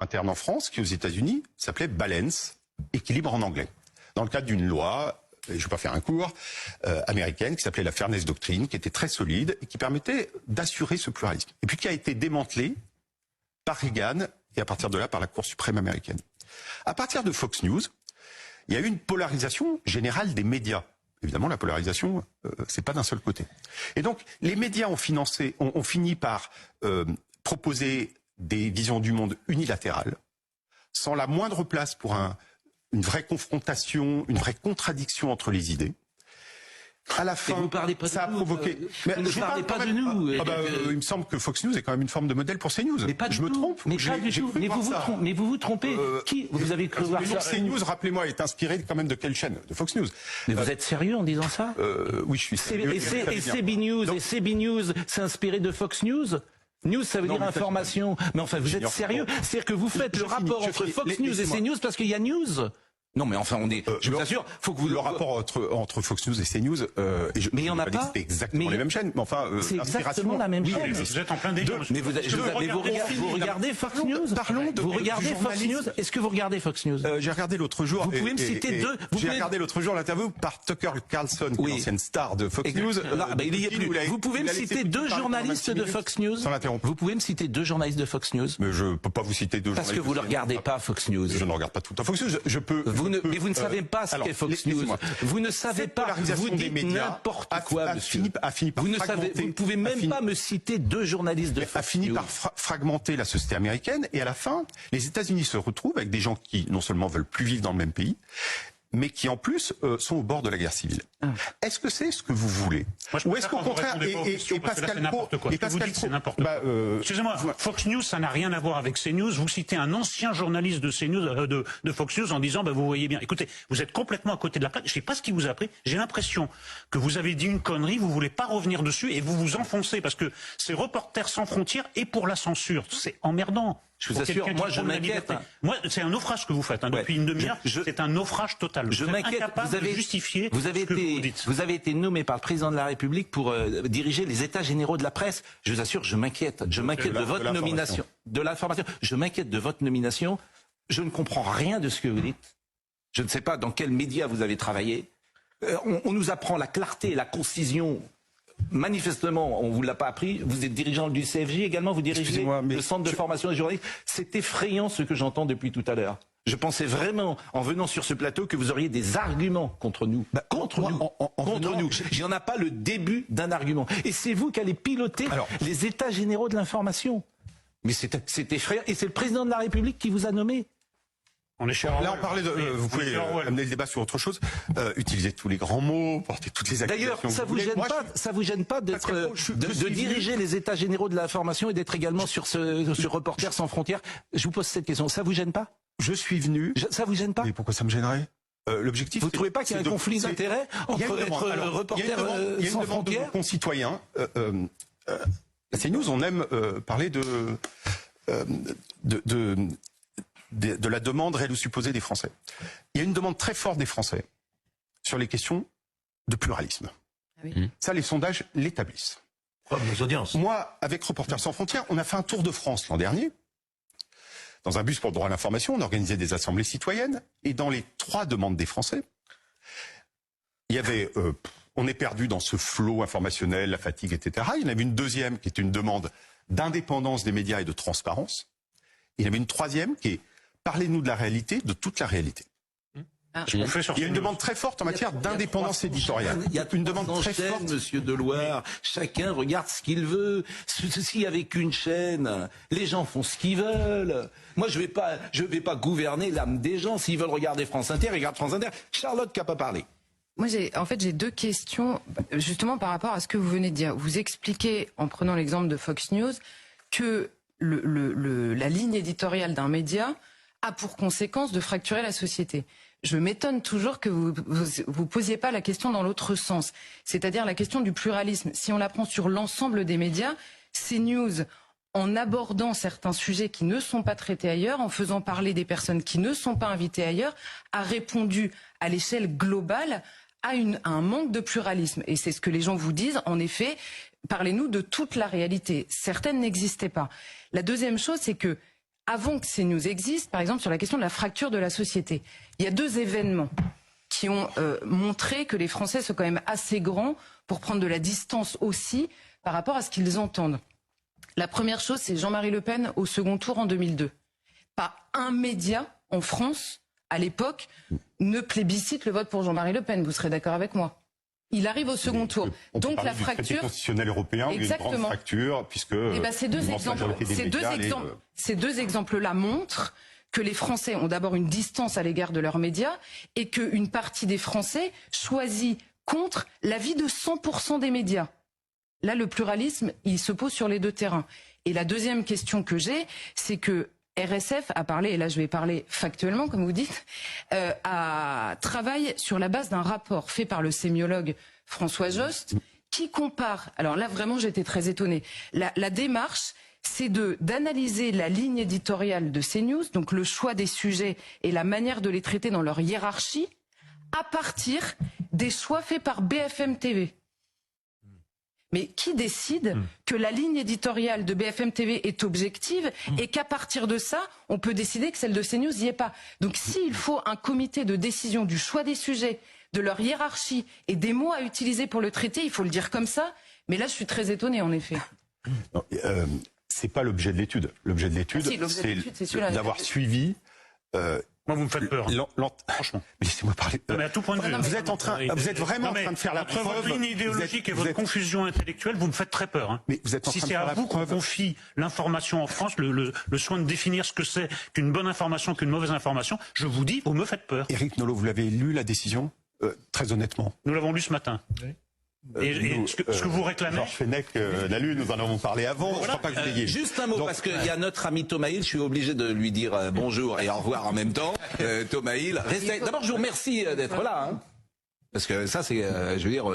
interne en France qui, aux États-Unis, s'appelait Balance, équilibre en anglais, dans le cadre d'une loi, et je ne vais pas faire un cours, américaine qui s'appelait la Fairness Doctrine, qui était très solide et qui permettait d'assurer ce pluralisme. Et puis qui a été démantelée par Reagan et à partir de là par la Cour suprême américaine. À partir de Fox News, il y a eu une polarisation générale des médias. Évidemment, la polarisation, c'est pas d'un seul côté. Et donc, les médias ont fini par proposer des visions du monde unilatérales, sans la moindre place pour une vraie confrontation, une vraie contradiction entre les idées. À la fin, vous parlez pas ça a de nous, provoqué. Mais vous ne parlez pas de nous. Il me semble que Fox News est quand même une forme de modèle pour CNews. Mais pas je me trompe. Mais pas du tout. Mais vous vous trompez. Qui vous avez cru voir ça? CNews, rappelez-moi, est inspiré quand même de quelle chaîne? De Fox News. Mais vous êtes sérieux en disant ça? Oui, je suis sérieux. Et CB News, et CB News, c'est inspiré de Fox News? News, ça veut dire information. Mais enfin, vous êtes sérieux? C'est-à-dire que vous faites le rapport entre Fox News et CNews parce qu'il y a News? Non, mais enfin, je vous assure, faut que vous le rapport entre Fox News et CNews. Mais il y en a pas. C'est exactement les mêmes chaînes. Mais enfin, c'est exactement la même chaîne. Vous êtes en plein délire. Mais vous regardez Fox News. Vous regardez Fox News. Est-ce que vous regardez Fox News? J'ai regardé l'autre jour. Vous pouvez me citer deux. J'ai regardé l'autre jour l'interview par Tucker Carlson, qui est l'ancienne star de Fox News. Il y est plus. Vous pouvez me citer deux journalistes de Fox News. Vous pouvez me citer deux journalistes de Fox News. Mais je peux pas vous citer deux journalistes. Parce que vous ne regardez pas Fox News. Je ne regarde pas tout le temps Fox News. Je peux. Mais vous ne savez pas ce qu'est Fox News. Vous ne savez pas. Vous dites n'importe quoi, monsieur. Vous ne pouvez même pas me citer deux journalistes de Fox News. A fini par fragmenter la société américaine et à la fin, les États-Unis se retrouvent avec des gens qui non seulement veulent plus vivre dans le même pays, mais qui en plus sont au bord de la guerre civile. Est-ce que c'est ce que vous voulez? Ou est-ce qu'au contraire, et Pascal Pro, vous dites c'est n'importe quoi. Excusez-moi, Fox News, ça n'a rien à voir avec CNews. Vous citez un ancien journaliste de CNews, de Fox News, en disant, vous voyez bien. Écoutez, vous êtes complètement à côté de la plaque. Je sais pas ce qui vous a pris. J'ai l'impression que vous avez dit une connerie, vous voulez pas revenir dessus et vous vous enfoncez parce que c'est Reporters sans frontières et pour la censure. C'est emmerdant. Je vous assure, moi je m'inquiète. Moi, c'est un naufrage que vous faites depuis une demi-heure. C'est un naufrage total. Je m'inquiète. Vous avez été nommé par le président de la République pour diriger les États généraux de la presse. Je vous assure, je m'inquiète. Je m'inquiète de votre nomination, de l'information. Je m'inquiète de votre nomination. Je ne comprends rien de ce que vous dites. Je ne sais pas dans quels médias vous avez travaillé. On nous apprend la clarté et la concision. Manifestement, on ne vous l'a pas appris. Vous êtes dirigeant du CFJ également, vous dirigez le centre de formation des journalistes. C'est effrayant ce que j'entends depuis tout à l'heure. Je pensais vraiment, en venant sur ce plateau, que vous auriez des arguments contre nous. Contre nous. Il n'y en a pas le début d'un argument. Et c'est vous qui allez piloter les états généraux de l'information. Mais c'est effrayant. Et c'est le président de la République qui vous a nommé. On est chez Là, on parlait de. Vous pouvez amener le débat sur autre chose. Utiliser tous les grands mots, porter toutes les accusations. D'ailleurs, ça vous gêne pas d'être de diriger les États généraux de l'information et d'être également sur Reporters sans frontières. Je vous pose cette question. Ça vous gêne pas? Je suis venu. Ça vous gêne pas? Mais pourquoi ça me gênerait? L'objectif. Vous ne trouvez pas qu'il y a un conflit d'intérêts entre être Reporters sans frontières? De concitoyens. À CNews, on aime parler de la demande réelle ou supposée des Français. Il y a une demande très forte des Français sur les questions de pluralisme. Ça, les sondages l'établissent. Nos audiences. Moi, avec Reporters sans frontières, on a fait un tour de France l'an dernier. Dans un bus pour le droit à l'information, on organisait des assemblées citoyennes. Et dans les 3 demandes des Français, il y avait... on est perdu dans ce flot informationnel, la fatigue, etc. Il y en avait une deuxième qui était une demande d'indépendance des médias et de transparence. Il y en avait une troisième qui est parlez-nous de la réalité, de toute la réalité. Il y a une demande très forte en matière d'indépendance éditoriale. Il y a une demande très forte, Monsieur Deloire. Chacun regarde ce qu'il veut. S'il y avait qu'une chaîne, les gens font ce qu'ils veulent. Moi, je vais pas gouverner l'âme des gens. S'ils veulent regarder France Inter, ils regardent France Inter. Charlotte qui n'a pas parlé. Moi, j'ai 2 questions, justement par rapport à ce que vous venez de dire. Vous expliquez, en prenant l'exemple de Fox News, que la ligne éditoriale d'un média a pour conséquence de fracturer la société. Je m'étonne toujours que vous posiez pas la question dans l'autre sens, c'est-à-dire la question du pluralisme. Si on la prend sur l'ensemble des médias, CNews, en abordant certains sujets qui ne sont pas traités ailleurs, en faisant parler des personnes qui ne sont pas invitées ailleurs, a répondu à l'échelle globale à un manque de pluralisme. Et c'est ce que les gens vous disent, en effet, parlez-nous de toute la réalité. Certaines n'existaient pas. La deuxième chose, c'est que avant que CNews existe, par exemple sur la question de la fracture de la société. Il y a 2 événements qui ont montré que les Français sont quand même assez grands pour prendre de la distance aussi par rapport à ce qu'ils entendent. La première chose, c'est Jean-Marie Le Pen au second tour en 2002. Pas un média en France, à l'époque, ne plébiscite le vote pour Jean-Marie Le Pen. Vous serez d'accord avec moi? Il arrive au second tour. Donc la fracture constitutionnel européen, il y a une grande fracture puisque ces deux exemples-là montrent que les Français ont d'abord une distance à l'égard de leurs médias et qu'une partie des Français choisit contre l'avis de 100% des médias. Là, le pluralisme, il se pose sur les 2 terrains. Et la deuxième question que j'ai, c'est que RSF a parlé, et là je vais parler factuellement, comme vous dites, travaille sur la base d'un rapport fait par le sémiologue François Jost, qui compare, alors là vraiment j'étais très étonnée, la démarche, c'est d'analyser la ligne éditoriale de CNews, donc le choix des sujets et la manière de les traiter dans leur hiérarchie, à partir des choix faits par BFM TV. Mais qui décide que la ligne éditoriale de BFM TV est objective et qu'à partir de ça, on peut décider que celle de CNews n'y est pas? Donc s'il faut un comité de décision du choix des sujets, de leur hiérarchie et des mots à utiliser pour le traiter, il faut le dire comme ça. Mais là, je suis très étonnée, en effet. C'est pas l'objet de l'étude. L'objet de l'étude, c'est d'avoir suivi... Moi, vous me faites peur. Franchement. Laissez-moi parler. Non, mais à tout point de vue. Vous êtes vraiment en train de faire la preuve. Entre votre ligne idéologique et votre confusion intellectuelle, vous me faites très peur. Hein. Mais vous êtes en train de faire la preuve. Si c'est à vous qu'on confie l'information en France, le soin de définir ce que c'est qu'une bonne information, qu'une mauvaise information, je vous dis, vous me faites peur. Éric Nolot, vous l'avez lu, la décision très honnêtement. Nous l'avons lu ce matin. Oui. Ce que vous réclamez. Georges Fenech l'a lu, nous en avons parlé avant. Voilà. Je crois pas que vous l'ayez. Juste un mot, parce qu'il y a notre ami Thomas Hill, je suis obligé de lui dire bonjour et au revoir en même temps. Thomas Hill, d'abord je vous remercie d'être là. Hein. Parce que ça, c'est, je veux dire,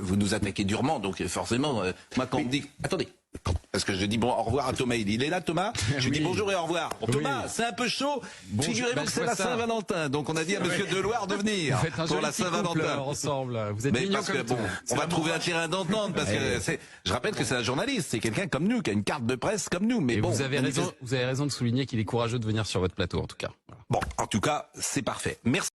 vous nous attaquez durement, donc forcément, moi quand on me dit... Attendez. Parce que je dis bon au revoir à Thomas Hill. Il est là, Thomas? Je dis bonjour et au revoir. Bon, Thomas, c'est un peu chaud. Figurez-vous que c'est la Saint-Valentin. Donc on a dit à Monsieur Deloire de venir pour la Saint-Valentin. Ensemble. Vous êtes mignons comme bon, on va trouver un terrain d'entente parce que je rappelle que c'est un journaliste, c'est quelqu'un comme nous qui a une carte de presse comme nous. Mais bon, vous avez raison de souligner qu'il est courageux de venir sur votre plateau en tout cas. Bon, en tout cas, c'est parfait. Merci.